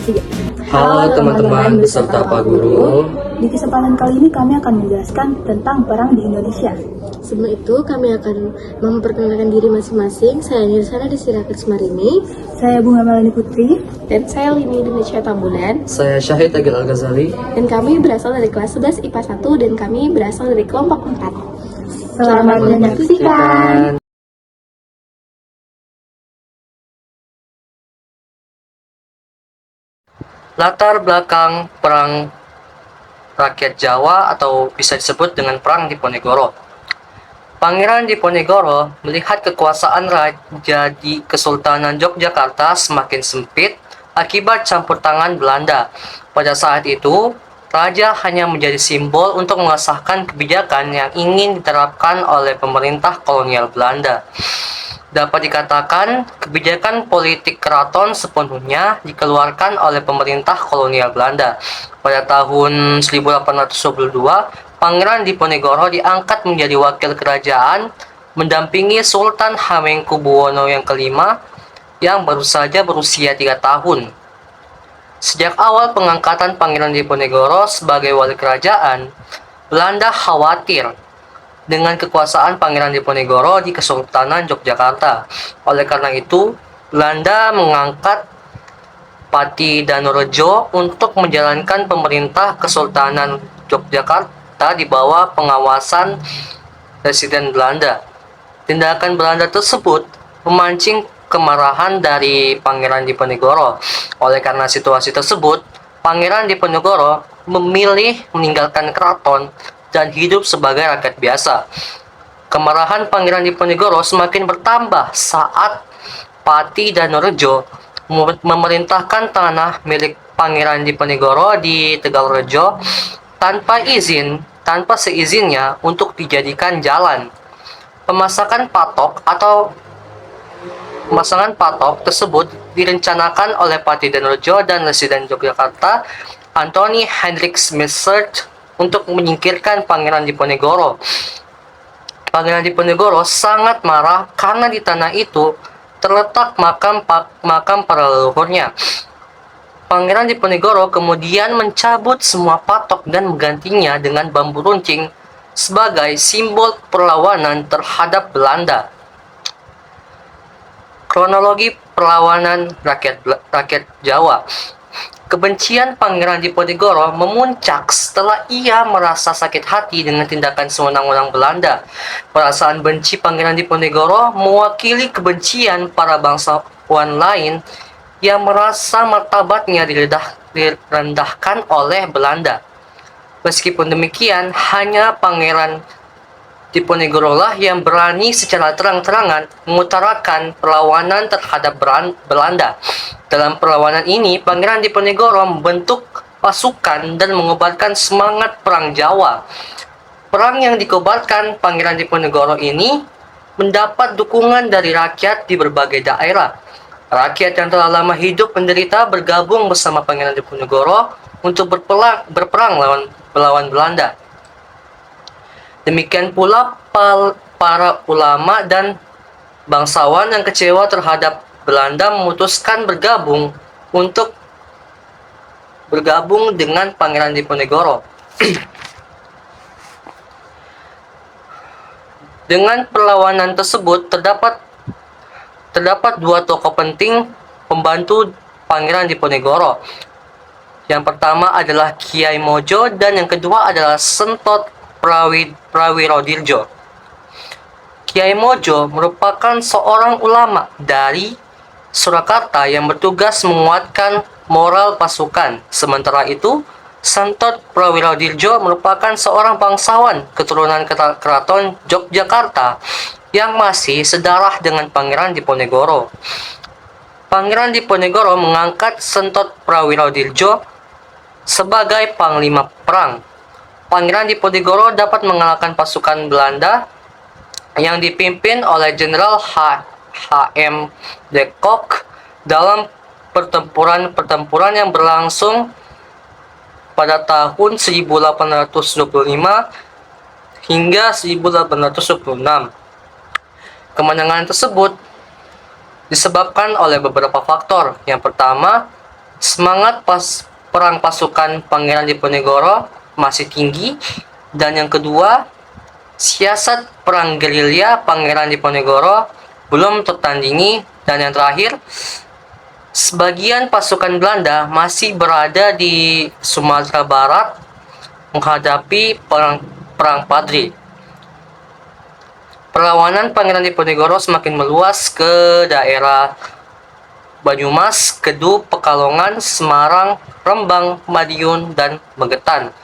Iya. Halo teman-teman beserta Pak Guru. Di kesempatan kali ini kami akan menjelaskan tentang perang di Indonesia. Sebelum itu, kami akan memperkenalkan diri masing-masing. Saya Nirsana Desirakat Marini. Saya Bunga Melani Putri. Dan saya Lini Indonesia Tambulan. Saya Syahid Agil Al-Ghazali. Dan kami berasal dari kelas 11 IPA 1 dan kami berasal dari kelompok 4. Selamat menyaksikan. Latar belakang Perang Rakyat Jawa atau bisa disebut dengan Perang Diponegoro. Pangeran Diponegoro melihat kekuasaan raja di Kesultanan Yogyakarta semakin sempit akibat campur tangan Belanda. Pada saat itu, raja hanya menjadi simbol untuk mengesahkan kebijakan yang ingin diterapkan oleh pemerintah kolonial Belanda. Dapat dikatakan, kebijakan politik keraton sepenuhnya dikeluarkan oleh pemerintah kolonial Belanda. Pada tahun 1822, Pangeran Diponegoro diangkat menjadi wakil kerajaan, mendampingi Sultan Hamengkubuwono yang kelima, yang baru saja berusia 3 tahun. Sejak awal pengangkatan Pangeran Diponegoro sebagai wali kerajaan, Belanda khawatir dengan kekuasaan Pangeran Diponegoro di Kesultanan Yogyakarta. Oleh karena itu, Belanda mengangkat Pati Danurejo untuk menjalankan pemerintah Kesultanan Yogyakarta di bawah pengawasan Presiden Belanda. Tindakan Belanda tersebut memancing kemarahan dari Pangeran Diponegoro. Oleh karena situasi tersebut, Pangeran Diponegoro memilih meninggalkan keraton dan hidup sebagai rakyat biasa. Kemarahan Pangeran Diponegoro semakin bertambah saat Pati Danurejo memerintahkan tanah milik Pangeran Diponegoro di Tegalrejo tanpa seizinnya untuk dijadikan jalan. Pemasangan patok tersebut direncanakan oleh Pati Danurejo dan Residen Yogyakarta Anthony Hendrik Smithsert untuk menyingkirkan Pangeran Diponegoro. Pangeran Diponegoro sangat marah karena di tanah itu terletak makam para leluhurnya. Pangeran Diponegoro kemudian mencabut semua patok dan menggantinya dengan bambu runcing sebagai simbol perlawanan terhadap Belanda. Kronologi perlawanan rakyat Jawa. Kebencian Pangeran Diponegoro memuncak setelah ia merasa sakit hati dengan tindakan sewenang-wenang Belanda. Perasaan benci Pangeran Diponegoro mewakili kebencian para bangsawan lain yang merasa martabatnya direndahkan oleh Belanda. Meskipun demikian, hanya Pangeran Diponegoro lah yang berani secara terang-terangan mengutarakan perlawanan terhadap Belanda. Dalam perlawanan ini, Pangeran Diponegoro membentuk pasukan dan mengobarkan semangat Perang Jawa. Perang yang dikobarkan Pangeran Diponegoro ini mendapat dukungan dari rakyat di berbagai daerah. Rakyat yang telah lama hidup menderita bergabung bersama Pangeran Diponegoro untuk berperang melawan Belanda. Demikian pula para ulama dan bangsawan yang kecewa terhadap Belanda memutuskan bergabung dengan Pangeran Diponegoro. Dengan perlawanan tersebut terdapat dua tokoh penting pembantu Pangeran Diponegoro. Yang pertama adalah Kiai Mojo dan yang kedua adalah Sentot Prawirodirjo. Kiai Mojo merupakan seorang ulama dari Surakarta yang bertugas menguatkan moral pasukan. Sementara itu, Sentot Prawirodirjo merupakan seorang bangsawan keturunan keraton Yogyakarta yang masih sedarah dengan Pangeran Diponegoro. Pangeran Diponegoro mengangkat Sentot Prawirodirjo sebagai panglima perang. Pangeran Diponegoro dapat mengalahkan pasukan Belanda yang dipimpin oleh Jenderal H.M. de Kock dalam pertempuran yang berlangsung pada tahun 1825 hingga 1826. Kemenangan tersebut disebabkan oleh beberapa faktor. Yang pertama, Semangat perang pasukan Pangeran Diponegoro masih tinggi. Dan yang kedua, siasat perang gerilya Pangeran Diponegoro belum tertandingi. Dan yang terakhir, sebagian pasukan Belanda masih berada di Sumatera Barat menghadapi perang Padri. Perlawanan Pangeran Diponegoro semakin meluas ke daerah Banyumas, Kedu, Pekalongan, Semarang, Rembang, Madiun, dan Magetan.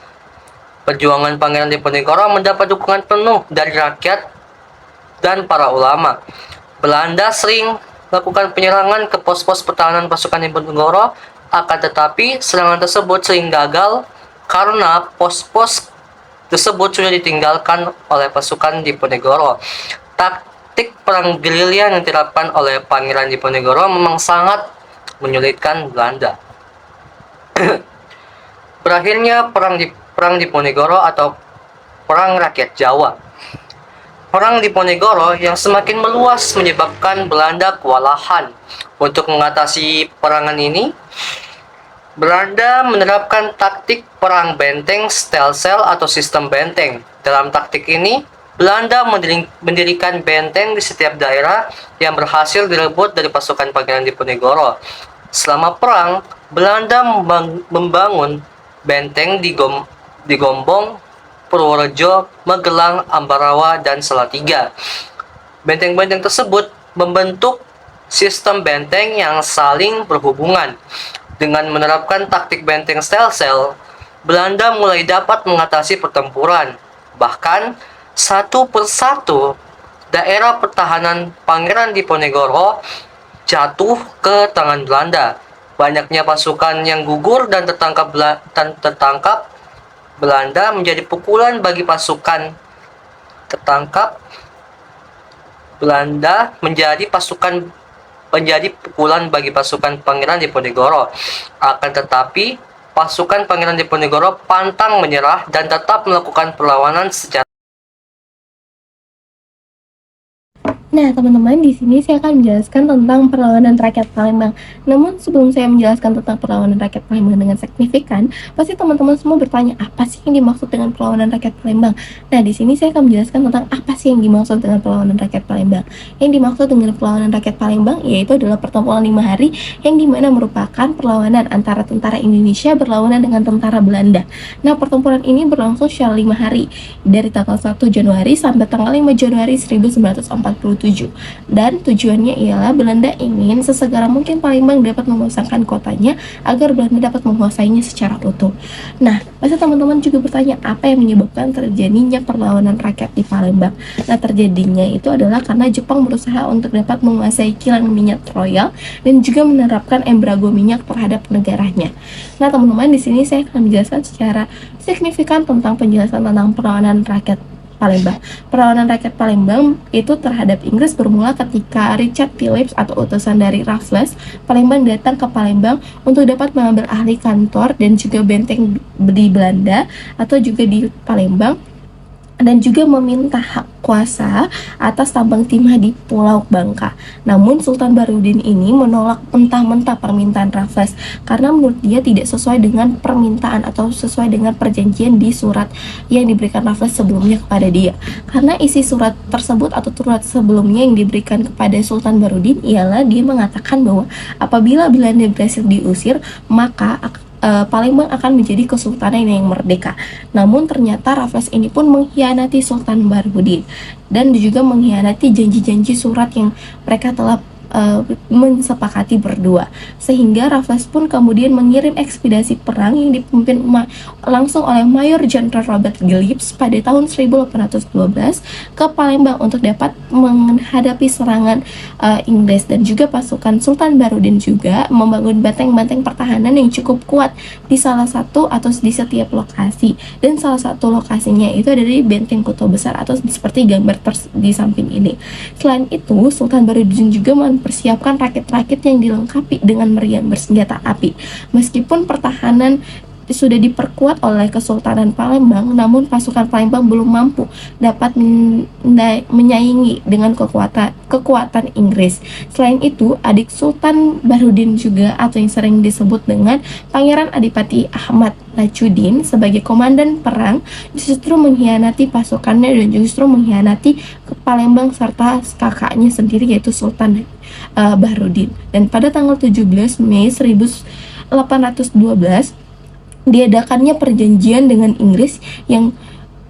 Perjuangan Pangeran Diponegoro mendapat dukungan penuh dari rakyat dan para ulama. Belanda sering melakukan penyerangan ke pos-pos pertahanan pasukan Diponegoro, akan tetapi serangan tersebut sering gagal karena pos-pos tersebut sudah ditinggalkan oleh pasukan Diponegoro. Taktik perang gerilya yang diterapkan oleh Pangeran Diponegoro memang sangat menyulitkan Belanda. Berakhirnya perang Diponegoro atau Perang Rakyat Jawa. Perang Diponegoro yang semakin meluas menyebabkan Belanda kewalahan. Untuk mengatasi perangan ini, Belanda menerapkan taktik perang benteng stelsel atau sistem benteng. Dalam taktik ini, Belanda mendirikan benteng di setiap daerah yang berhasil direbut dari pasukan Pangeran Diponegoro. Selama perang, Belanda membangun benteng di Gombong, Purworejo, Magelang, Ambarawa, dan Salatiga. Benteng-benteng tersebut membentuk sistem benteng yang saling berhubungan. Dengan menerapkan taktik benteng stelsel, Belanda mulai dapat mengatasi pertempuran. Bahkan, satu persatu daerah pertahanan Pangeran Diponegoro jatuh ke tangan Belanda. Banyaknya pasukan yang gugur dan tertangkap Belanda menjadi pukulan bagi pasukan tertangkap Belanda menjadi pukulan bagi pasukan Pangeran Diponegoro. Akan tetapi, pasukan Pangeran Diponegoro pantang menyerah dan tetap melakukan perlawanan secara. Nah, teman-teman, di sini saya akan menjelaskan tentang perlawanan rakyat Palembang. Namun, sebelum saya menjelaskan tentang perlawanan rakyat Palembang dengan signifikan, pasti teman-teman semua bertanya, apa sih yang dimaksud dengan perlawanan rakyat Palembang? Nah, di sini saya akan menjelaskan tentang apa sih yang dimaksud dengan perlawanan rakyat Palembang. Yang dimaksud dengan perlawanan rakyat Palembang yaitu adalah pertempuran 5 hari yang dimana merupakan perlawanan antara tentara Indonesia berlawanan dengan tentara Belanda. Nah, pertempuran ini berlangsung secara 5 hari, dari tanggal 1 Januari sampai tanggal 5 Januari 1947. Dan tujuannya ialah Belanda ingin sesegera mungkin Palembang dapat memusatkan kotanya agar Belanda dapat menguasainya secara utuh. Nah, pasti teman-teman juga bertanya, apa yang menyebabkan terjadinya perlawanan rakyat di Palembang? Nah, terjadinya itu adalah karena Jepang berusaha untuk dapat menguasai kilang minyak royal dan juga menerapkan embargo minyak terhadap negaranya. Nah, teman-teman, di sini saya akan menjelaskan secara signifikan tentang penjelasan tentang perlawanan rakyat Palembang. Perlawanan rakyat Palembang itu terhadap Inggris bermula ketika Richard Phillips atau utusan dari Raffles Palembang datang ke Palembang untuk dapat mengambil alih kantor dan juga benteng di Belanda atau juga di Palembang, dan juga meminta hak kuasa atas tambang timah di Pulau Bangka. Namun Sultan Barudin ini menolak mentah-mentah permintaan Raffles karena menurut dia tidak sesuai dengan permintaan atau sesuai dengan perjanjian di surat yang diberikan Raffles sebelumnya kepada dia. Karena isi surat tersebut atau surat sebelumnya yang diberikan kepada Sultan Barudin ialah dia mengatakan bahwa apabila Belanda berhasil diusir, maka Palembang akan menjadi kesultanan yang merdeka. Namun ternyata Raffles ini pun mengkhianati Sultan Barudin dan juga mengkhianati janji-janji surat yang mereka telah mensepakati berdua, sehingga Raffles pun kemudian mengirim ekspedisi perang yang dipimpin langsung oleh Mayor Jenderal Robert Phillips pada tahun 1812 ke Palembang untuk dapat menghadapi serangan Inggris, dan juga pasukan Sultan Barudin juga membangun benteng-benteng pertahanan yang cukup kuat di salah satu atau di setiap lokasi, dan salah satu lokasinya itu ada di Benteng Kuto Besar atau seperti gambar di samping ini. Selain itu, Sultan Barudin juga mempersiapkan rakit-rakit yang dilengkapi dengan meriam bersenjata api. Meskipun pertahanan sudah diperkuat oleh Kesultanan Palembang, namun pasukan Palembang belum mampu dapat menyaingi dengan kekuatan Inggris. Selain itu, adik Sultan Bahrudin juga, atau yang sering disebut dengan Pangeran Adipati Ahmad Najuddin, sebagai komandan perang justru mengkhianati pasukannya dan justru mengkhianati ke Palembang serta kakaknya sendiri, yaitu Sultan Bahrudin. Dan pada tanggal 17 Mei 1812 diadakannya perjanjian dengan Inggris yang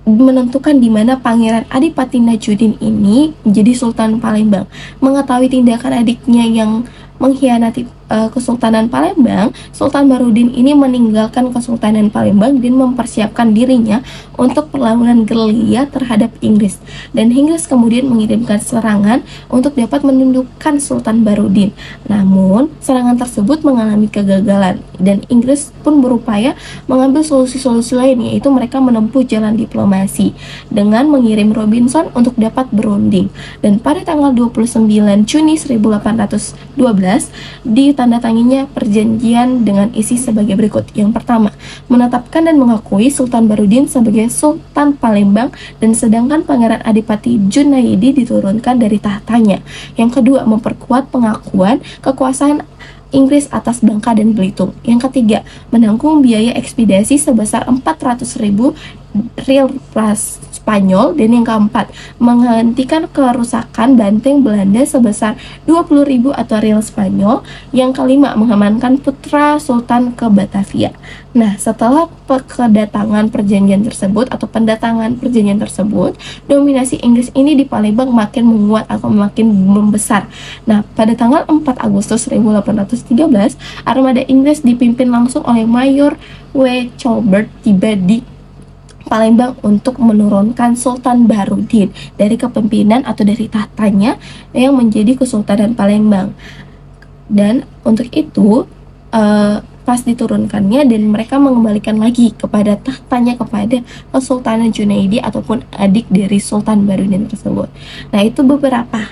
menentukan di mana Pangeran Adipati Najuddin ini menjadi Sultan Palembang. Mengetahui tindakan adiknya yang mengkhianati Kesultanan Palembang, Sultan Bahrudin ini meninggalkan Kesultanan Palembang dan mempersiapkan dirinya untuk perlawanan gerilya terhadap Inggris. Dan Inggris kemudian mengirimkan serangan untuk dapat menundukkan Sultan Bahrudin. Namun, serangan tersebut mengalami kegagalan dan Inggris pun berupaya mengambil solusi-solusi lain, yaitu mereka menempuh jalan diplomasi dengan mengirim Robinson untuk dapat berunding. Dan pada tanggal 29 Juni 1812 ditandatanginya perjanjian dengan isi sebagai berikut. Yang pertama, menetapkan dan mengakui Sultan Bahrudin sebagai Sultan Palembang, dan sedangkan Pangeran Adipati Junaidi diturunkan dari tahtanya. Yang kedua, memperkuat pengakuan kekuasaan Inggris atas Bangka dan Belitung. Yang ketiga, menanggung biaya ekspedisi sebesar 400.000 rial Spanyol. Dan yang keempat, menghentikan kerusakan banteng Belanda sebesar 20.000 atau rial Spanyol. Yang kelima, mengamankan putra Sultan ke Batavia. Nah, setelah pendatangan perjanjian tersebut, dominasi Inggris ini di Palembang makin menguat atau makin membesar. Nah, pada tanggal 4 Agustus 1813, armada Inggris dipimpin langsung oleh Mayor W. Colbert tiba di Palembang untuk menurunkan Sultan Bahrudin dari kepemimpinan atau dari tahtanya yang menjadi Kesultanan Palembang. Dan untuk itu pas diturunkannya dan mereka mengembalikan lagi kepada tahtanya kepada Kesultanan Junaidi ataupun adik dari Sultan Bahrudin tersebut. Nah, itu beberapa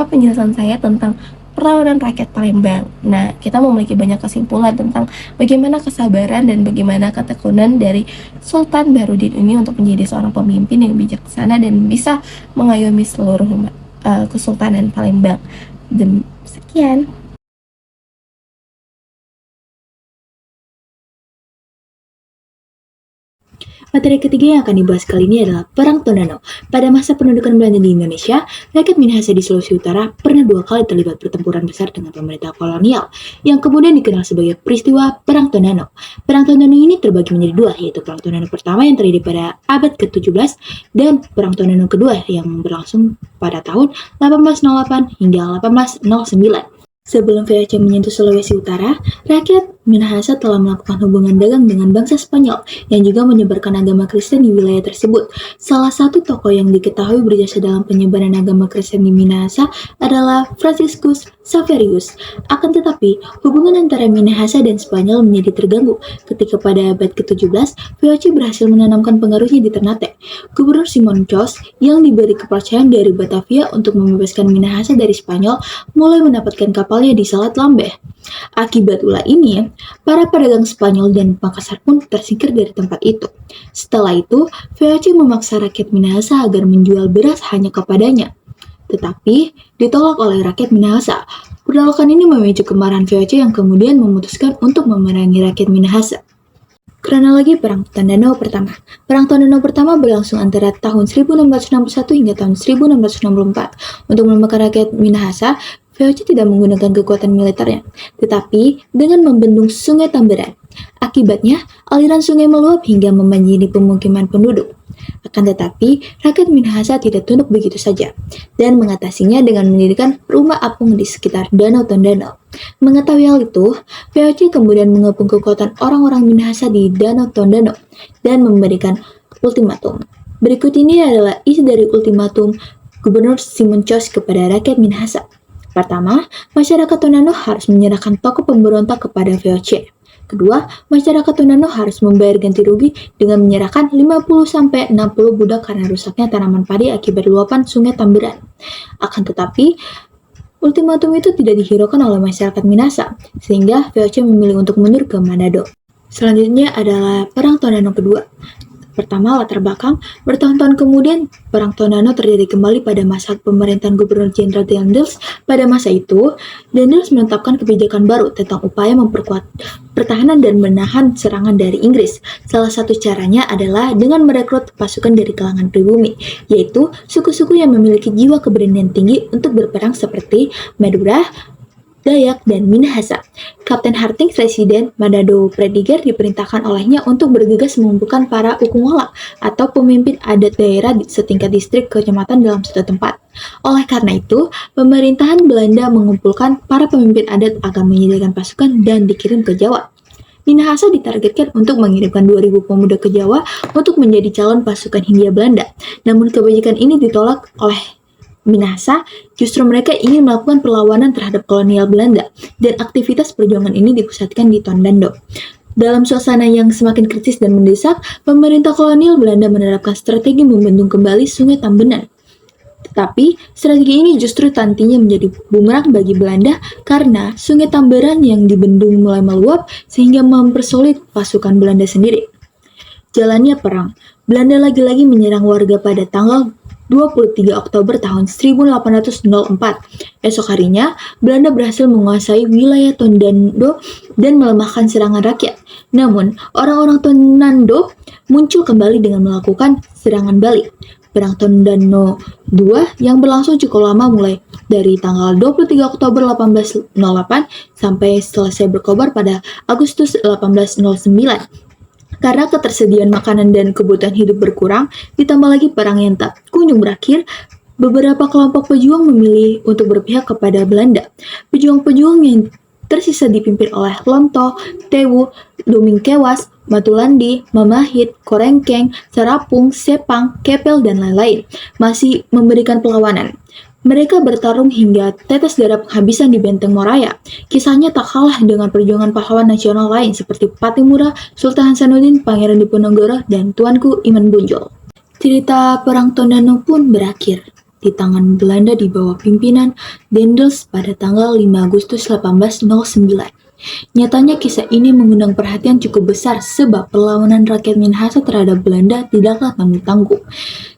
penjelasan saya tentang perlawanan rakyat Palembang. Nah, kita memiliki banyak kesimpulan tentang bagaimana kesabaran dan bagaimana ketekunan dari Sultan Bahrudin ini untuk menjadi seorang pemimpin yang bijaksana dan bisa mengayomi seluruh Kesultanan Palembang. Dan sekian. Materi ketiga yang akan dibahas kali ini adalah Perang Tondano. Pada masa pendudukan Belanda di Indonesia, rakyat Minahasa di Sulawesi Utara pernah 2 kali terlibat pertempuran besar dengan pemerintah kolonial, yang kemudian dikenal sebagai peristiwa Perang Tondano. Perang Tondano ini terbagi menjadi 2, yaitu Perang Tondano pertama yang terjadi pada abad ke-17 dan Perang Tondano kedua yang berlangsung pada tahun 1808 hingga 1809. Sebelum VOC menyentuh Sulawesi Utara, rakyat Minahasa telah melakukan hubungan dagang dengan bangsa Spanyol yang juga menyebarkan agama Kristen di wilayah tersebut. Salah satu tokoh yang diketahui berjasa dalam penyebaran agama Kristen di Minahasa adalah Franciscus Xaverius. Akan tetapi, hubungan antara Minahasa dan Spanyol menjadi terganggu ketika pada abad ke-17 VOC berhasil menanamkan pengaruhnya di Ternate. Gubernur Simon Chos yang diberi kepercayaan dari Batavia untuk membebaskan Minahasa dari Spanyol mulai mendapatkan kapalnya di Selat Lambeh. Akibat ulah ini, para pedagang Spanyol dan Makassar pun tersingkir dari tempat itu. Setelah itu, VOC memaksa rakyat Minahasa agar menjual beras hanya kepadanya. Tetapi, ditolak oleh rakyat Minahasa. Penolakan ini memicu kemarahan VOC yang kemudian memutuskan untuk memerangi rakyat Minahasa. Kronologi Perang Tondano Pertama. Perang Tondano Pertama berlangsung antara tahun 1661 hingga tahun 1664. Untuk melemahkan rakyat Minahasa, VOC tidak menggunakan kekuatan militernya, tetapi dengan membendung Sungai Tamberan. Akibatnya, aliran sungai meluap hingga membanjiri pemukiman penduduk. Akan tetapi, rakyat Minahasa tidak tunduk begitu saja, dan mengatasinya dengan mendirikan rumah apung di sekitar Danau Tondano. Mengetahui hal itu, VOC kemudian mengepung kekuatan orang-orang Minahasa di Danau Tondano, dan memberikan ultimatum. Berikut ini adalah isi dari ultimatum Gubernur Simon Chos kepada rakyat Minahasa. Pertama, masyarakat Tondano harus menyerahkan tokoh pemberontak kepada VOC. Kedua, masyarakat Tondano harus membayar ganti rugi dengan menyerahkan 50-60 budak karena rusaknya tanaman padi akibat luapan Sungai Tamberan. Akan tetapi, ultimatum itu tidak dihiraukan oleh masyarakat Minahasa, sehingga VOC memilih untuk mundur ke Manado. Selanjutnya adalah Perang Tondano kedua. Pertama, latar belakang. Bertahun-tahun kemudian, Perang Tondano terjadi kembali pada masa pemerintahan Gubernur Jenderal Daendels. Pada masa itu, Daendels menetapkan kebijakan baru tentang upaya memperkuat pertahanan dan menahan serangan dari Inggris. Salah satu caranya adalah dengan merekrut pasukan dari kalangan pribumi, yaitu suku-suku yang memiliki jiwa keberanian tinggi untuk berperang seperti Madura, Dayak, dan Minahasa. Kapten Hastings Residen Manado Prediger diperintahkan olehnya untuk bergegas mengumpulkan para ukungwala atau pemimpin adat daerah di setingkat distrik kecamatan dalam suatu tempat. Oleh karena itu, pemerintahan Belanda mengumpulkan para pemimpin adat akan menyediakan pasukan dan dikirim ke Jawa. Minahasa ditargetkan untuk mengirimkan 2.000 pemuda ke Jawa untuk menjadi calon pasukan Hindia Belanda. Namun kebijakan ini ditolak oleh Minahasa. Justru mereka ingin melakukan perlawanan terhadap kolonial Belanda, dan aktivitas perjuangan ini dipusatkan di Tondano. Dalam suasana yang semakin kritis dan mendesak, pemerintah kolonial Belanda menerapkan strategi membendung kembali Sungai Tambenan. Tetapi, strategi ini justru nantinya menjadi bumerang bagi Belanda karena Sungai Tamberan yang dibendung mulai meluap sehingga mempersulit pasukan Belanda sendiri. Jalannya perang, Belanda lagi-lagi menyerang warga pada tanggal 23 Oktober tahun 1804. Esok harinya, Belanda berhasil menguasai wilayah Tondano dan melemahkan serangan rakyat. Namun, orang-orang Tondano muncul kembali dengan melakukan serangan balik. Perang Tondano II yang berlangsung cukup lama mulai dari tanggal 23 Oktober 1808 sampai selesai berkobar pada Agustus 1809. Karena ketersediaan makanan dan kebutuhan hidup berkurang, ditambah lagi perang yang tak kunjung berakhir, beberapa kelompok pejuang memilih untuk berpihak kepada Belanda. Pejuang-pejuang yang tersisa dipimpin oleh Lonto, Tewu, Domingkewas, Matulandi, Mamahit, Korengkeng, Sarapung, Sepang, Kepel, dan lain-lain masih memberikan perlawanan. Mereka bertarung hingga tetes darah penghabisan di Benteng Moraya. Kisahnya tak kalah dengan perjuangan pahlawan nasional lain seperti Patimura, Sultan Hasanuddin, Pangeran Diponegoro, dan Tuanku Iman Bonjol. Cerita Perang Tondano pun berakhir di tangan Belanda di bawah pimpinan Daendels pada tanggal 5 Agustus 1809. Nyatanya kisah ini mengundang perhatian cukup besar sebab perlawanan rakyat Minahasa terhadap Belanda tidaklah tanggung-tanggung.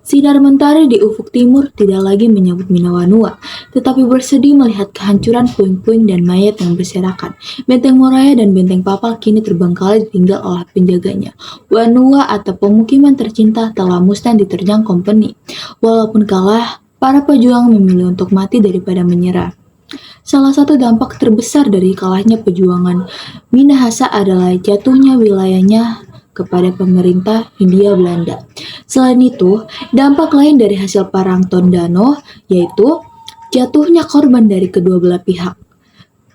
Sinar mentari di ufuk timur tidak lagi menyambut Minawanua, tetapi bersedih melihat kehancuran puing-puing dan mayat yang berserakan. Benteng Moraya dan Benteng Papal kini terbengkalai ditinggal oleh penjaganya. Wanua atau pemukiman tercinta telah musnah diterjang kompeni. Walaupun kalah, para pejuang memilih untuk mati daripada menyerah. Salah satu dampak terbesar dari kalahnya perjuangan Minahasa adalah jatuhnya wilayahnya kepada pemerintah Hindia Belanda. Selain itu, dampak lain dari hasil Perang Tondano yaitu jatuhnya korban dari kedua belah pihak.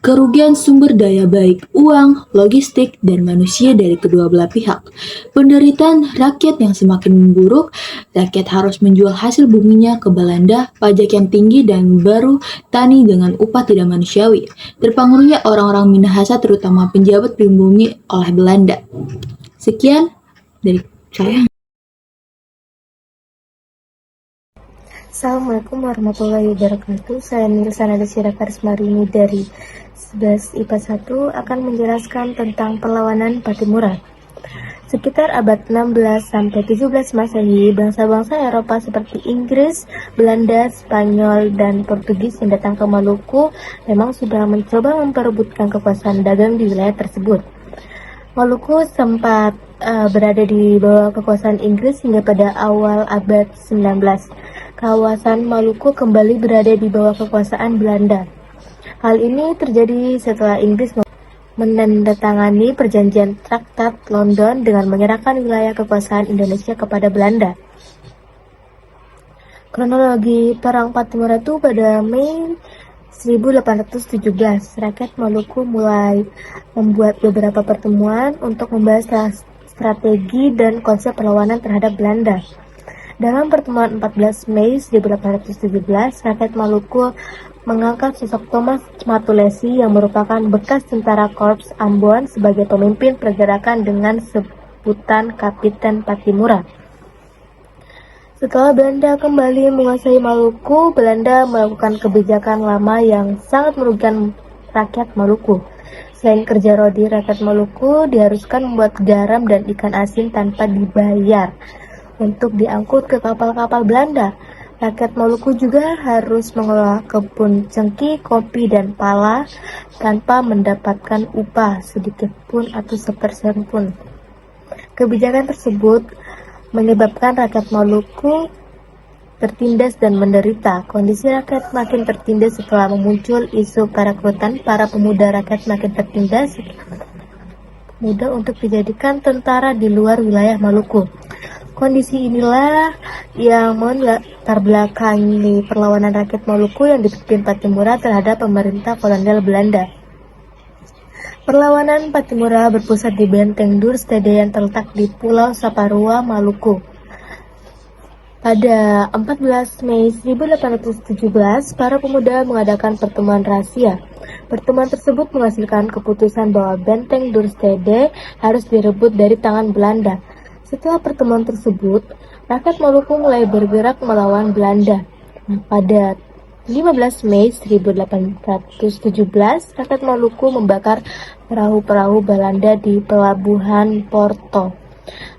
Kerugian sumber daya baik uang, logistik, dan manusia dari kedua belah pihak. Penderitaan rakyat yang semakin memburuk, rakyat harus menjual hasil buminya ke Belanda, pajak yang tinggi dan baru tani dengan upah tidak manusiawi. Terpengaruhnya orang-orang Minahasa terutama penjabat pribumi oleh Belanda. Sekian dari saya. Assalamualaikum warahmatullahi wabarakatuh. Saya Nilsana Desira Karismarini dari 11 IPA 1 akan menjelaskan tentang perlawanan Patimura. Sekitar abad 16 sampai 17 Masehi, bangsa-bangsa Eropa seperti Inggris, Belanda, Spanyol, dan Portugis yang datang ke Maluku memang sudah mencoba memperebutkan kekuasaan dagang di wilayah tersebut. Maluku sempat berada di bawah kekuasaan Inggris hingga pada awal abad 19. Kawasan Maluku kembali berada di bawah kekuasaan Belanda. Hal ini terjadi setelah Inggris menandatangani perjanjian Traktat London dengan menyerahkan wilayah kekuasaan Indonesia kepada Belanda. Kronologi Perang Patimura itu pada Mei 1817, rakyat Maluku mulai membuat beberapa pertemuan untuk membahas strategi dan konsep perlawanan terhadap Belanda. Dalam pertemuan 14 Mei 1817, rakyat Maluku mengangkat sosok Thomas Matulesi yang merupakan bekas tentara Korps Ambon sebagai pemimpin pergerakan dengan sebutan Kapiten Patimura. Setelah Belanda kembali menguasai Maluku, Belanda melakukan kebijakan lama yang sangat merugikan rakyat Maluku. Selain kerja rodi, rakyat Maluku diharuskan membuat garam dan ikan asin tanpa dibayar untuk diangkut ke kapal-kapal Belanda. Rakyat Maluku juga harus mengelola kebun cengkeh, kopi, dan pala tanpa mendapatkan upah sedikit pun atau sepersen pun. Kebijakan tersebut menyebabkan rakyat Maluku tertindas dan menderita. Kondisi rakyat makin tertindas setelah muncul isu perekrutan para pemuda rakyat makin tertindas mudah untuk dijadikan tentara di luar wilayah Maluku. Kondisi inilah yang melatar belakangi perlawanan rakyat Maluku yang dipimpin Pattimura terhadap pemerintah kolonial Belanda. Perlawanan Pattimura berpusat di Benteng Dorstede yang terletak di Pulau Saparua, Maluku. Pada 14 Mei 1817, para pemuda mengadakan pertemuan rahasia. Pertemuan tersebut menghasilkan keputusan bahwa Benteng Dorstede harus direbut dari tangan Belanda. Setelah pertemuan tersebut, rakyat Maluku mulai bergerak melawan Belanda. Pada 15 Mei 1817, rakyat Maluku membakar perahu-perahu Belanda di pelabuhan Porto.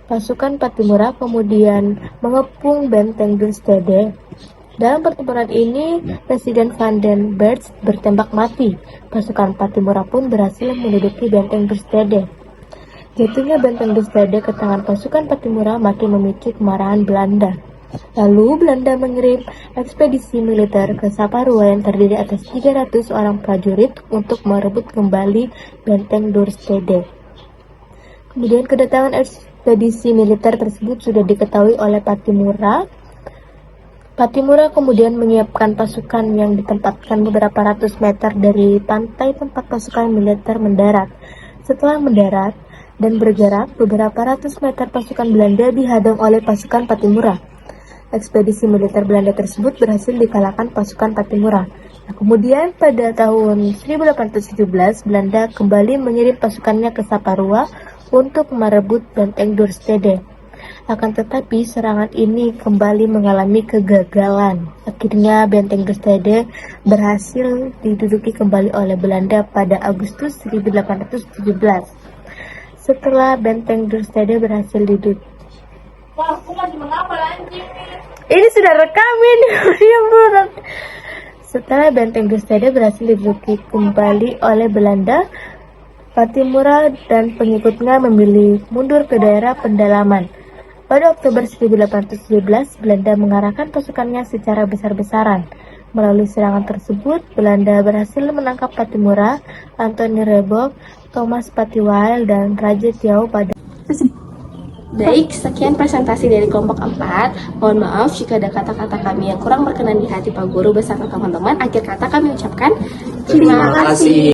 Pasukan Pattimura kemudian mengepung Benteng Dorstede. Dalam pertempuran ini, Presiden Van den Bergh bertembak mati. Pasukan Pattimura pun berhasil menduduki Benteng Dorstede. Jatuhnya Benteng Dorstede ke tangan pasukan Pattimura makin memicu kemarahan Belanda. Lalu Belanda mengirim ekspedisi militer ke Saparua yang terdiri atas 300 orang prajurit untuk merebut kembali Benteng Dorstede. Kemudian kedatangan ekspedisi militer tersebut sudah diketahui oleh Pattimura. Pattimura kemudian menyiapkan pasukan yang ditempatkan beberapa ratus meter dari pantai tempat pasukan militer mendarat. Setelah mendarat dan bergerak beberapa ratus meter, pasukan Belanda dihadang oleh pasukan Pattimura. Ekspedisi militer Belanda tersebut berhasil dikalahkan pasukan Pattimura. Nah, kemudian pada tahun 1817, Belanda kembali mengirim pasukannya ke Saparua untuk merebut Benteng Dorstede. Akan tetapi serangan ini kembali mengalami kegagalan. Akhirnya Benteng Dorstede berhasil diduduki kembali oleh Belanda pada Agustus 1817. Setelah Benteng Dorstede berhasil diduduki. Ini sudah rekam ini. Setelah Benteng Dorstede berhasil diduduki kembali oleh Belanda, Pattimura dan pengikutnya memilih mundur ke daerah pendalaman. Pada Oktober 1817, Belanda mengarahkan pasukannya secara besar-besaran. Melalui serangan tersebut, Belanda berhasil menangkap Pattimura, Anthony Rebok, Thomas Patiwael, dan Raja Tiau pada. Baik, sekian presentasi dari kelompok 4. Mohon maaf jika ada kata-kata kami yang kurang berkenan di hati Pak Guru beserta teman-teman. Akhir kata kami ucapkan terima kasih.